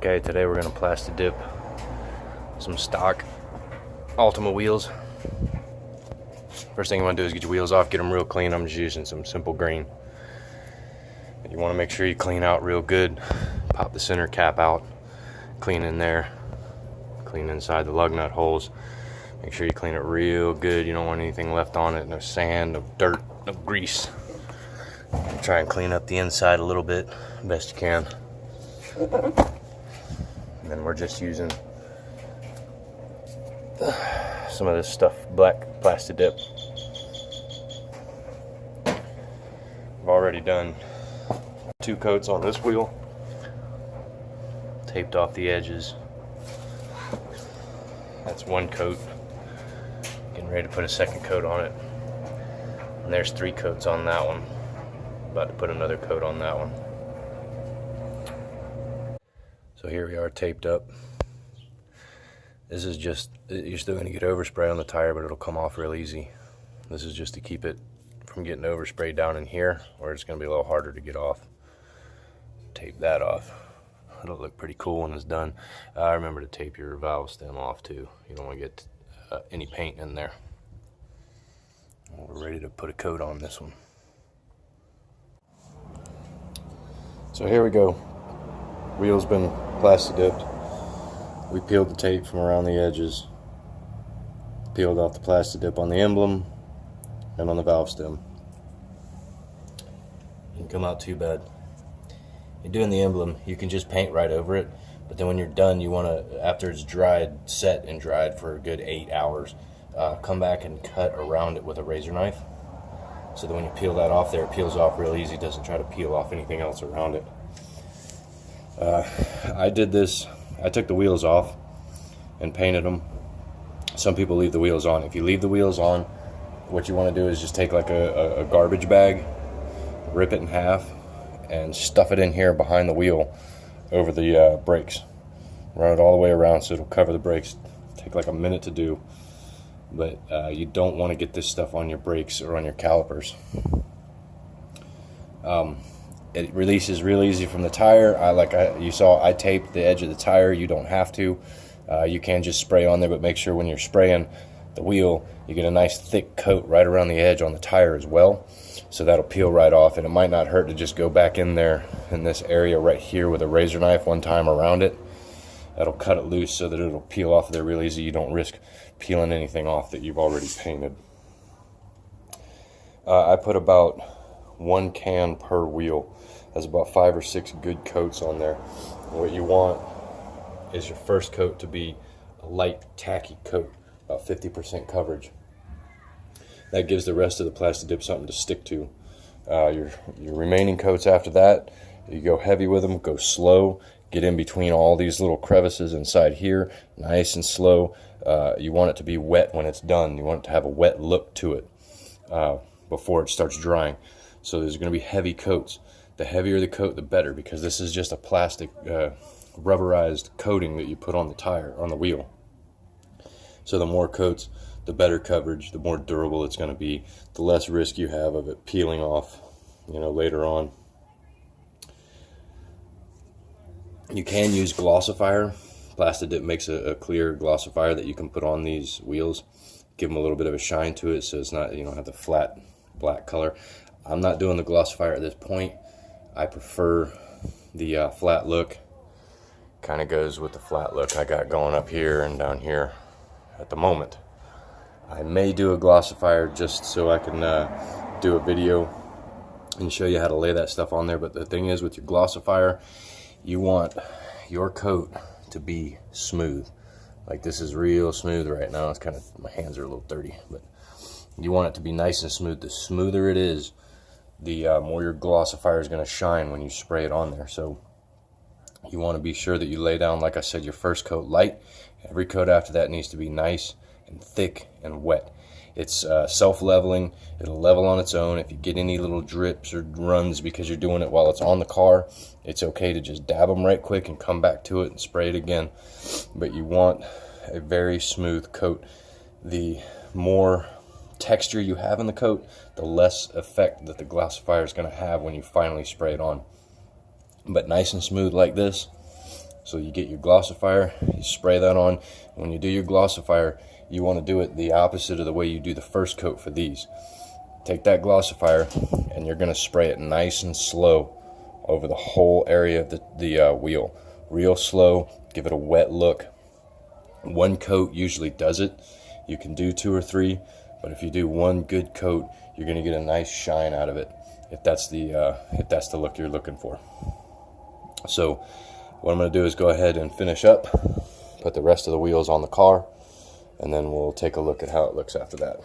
Okay, today we're gonna Plasti-dip some stock Altima wheels. First thing you want to do is get your wheels off, get them real clean. I'm just using some simple green. You want to make sure you clean out real good. Pop the center cap out, clean in there, clean inside the lug nut holes. Make sure you clean it real good. You don't want anything left on it, no sand, no dirt, no grease. Try and clean up the inside a little bit, best you can. And then we're just using some of this stuff, black Plasti-dip. I've already done 2 coats on this wheel, taped off the edges. That's 1 coat. Getting ready to put a 2nd coat on it. And there's 3 coats on that one. About to put another coat on that one. So here we are, taped up. This is just, you're still going to get overspray on the tire, but it'll come off real easy. This is just to keep it from getting oversprayed down in here, where it's going to be a little harder to get off. Tape that off. It'll look pretty cool when it's done. Remember to tape your valve stem off too. You don't want to get any paint in there. We're ready to put a coat on this one. So here we go. Wheel's been Plasti-dipped. We peeled the tape from around the edges, peeled off the Plasti-dip on the emblem and on the valve stem. Didn't come out too bad. You're doing the emblem, you can just paint right over it, but then when you're done, you want to, after it's dried, set and dried for a good 8 hours, come back and cut around it with a razor knife, so that when you peel that off there, it peels off real easy. It doesn't try to peel off anything else around it. I did this. I took the wheels off and painted them. Some people leave the wheels on. If you leave the wheels on, what you want to do is just take like a garbage bag, rip it in half, and stuff it in here behind the wheel over the brakes. Run it all the way around so it'll cover the brakes. Take like a minute to do, but you don't want to get this stuff on your brakes or on your calipers. It releases real easy from the tire. You saw, I taped the edge of the tire. You don't have to. You can just spray on there, but make sure when you're spraying the wheel, you get a nice thick coat right around the edge on the tire as well. So that'll peel right off, and it might not hurt to just go back in there in this area right here with a razor knife one time around it. That'll cut it loose so that it'll peel off there real easy. You don't risk peeling anything off that you've already painted. I put about 1 can per wheel. Has about 5 or 6 good coats on there. And what you want is your first coat to be a light tacky coat, about 50% coverage. That gives the rest of the Plasti-dip something to stick to. Your remaining coats after that, you go heavy with them, go slow, get in between all these little crevices inside here, nice and slow. You want it to be wet when it's done. You want it to have a wet look to it before it starts drying. So there's going to be heavy coats. The heavier the coat, the better, because this is just a plastic rubberized coating that you put on the tire, on the wheel. So the more coats, the better coverage, the more durable it's going to be, the less risk you have of it peeling off, later on. You can use glossifier. Plasti-dip makes a clear glossifier that you can put on these wheels, give them a little bit of a shine to it, so it's not, you don't have the flat black color. I'm not doing the glossifier at this point. I prefer the flat look. Kind of goes with the flat look I got going up here and down here at the moment. I may do a glossifier just so I can do a video and show you how to lay that stuff on there. But the thing is, with your glossifier, you want your coat to be smooth. Like this is real smooth right now. It's kind of, my hands are a little dirty, but you want it to be nice and smooth. The smoother it is, the more your glossifier is going to shine when you spray it on there. So you want to be sure that you lay down, like I said, your first coat light. Every coat after that needs to be nice and thick and wet. It's self-leveling. It'll level on its own. If you get any little drips or runs because you're doing it while it's on the car, it's okay to just dab them right quick and come back to it and spray it again. But you want a very smooth coat. The more texture you have in the coat, the less effect that the glossifier is going to have when you finally spray it on. But nice and smooth like this, So you get your glossifier, you spray that on. When you do your glossifier, you want to do it the opposite of the way you do the first coat for these. Take that glossifier and you're going to spray it nice and slow over the whole area of the wheel. Real slow, give it a wet look. One coat usually does it. You can do 2 or 3, but if you do one good coat, you're going to get a nice shine out of it, if that's the look you're looking for. So what I'm going to do is go ahead and finish up, put the rest of the wheels on the car, and then we'll take a look at how it looks after that.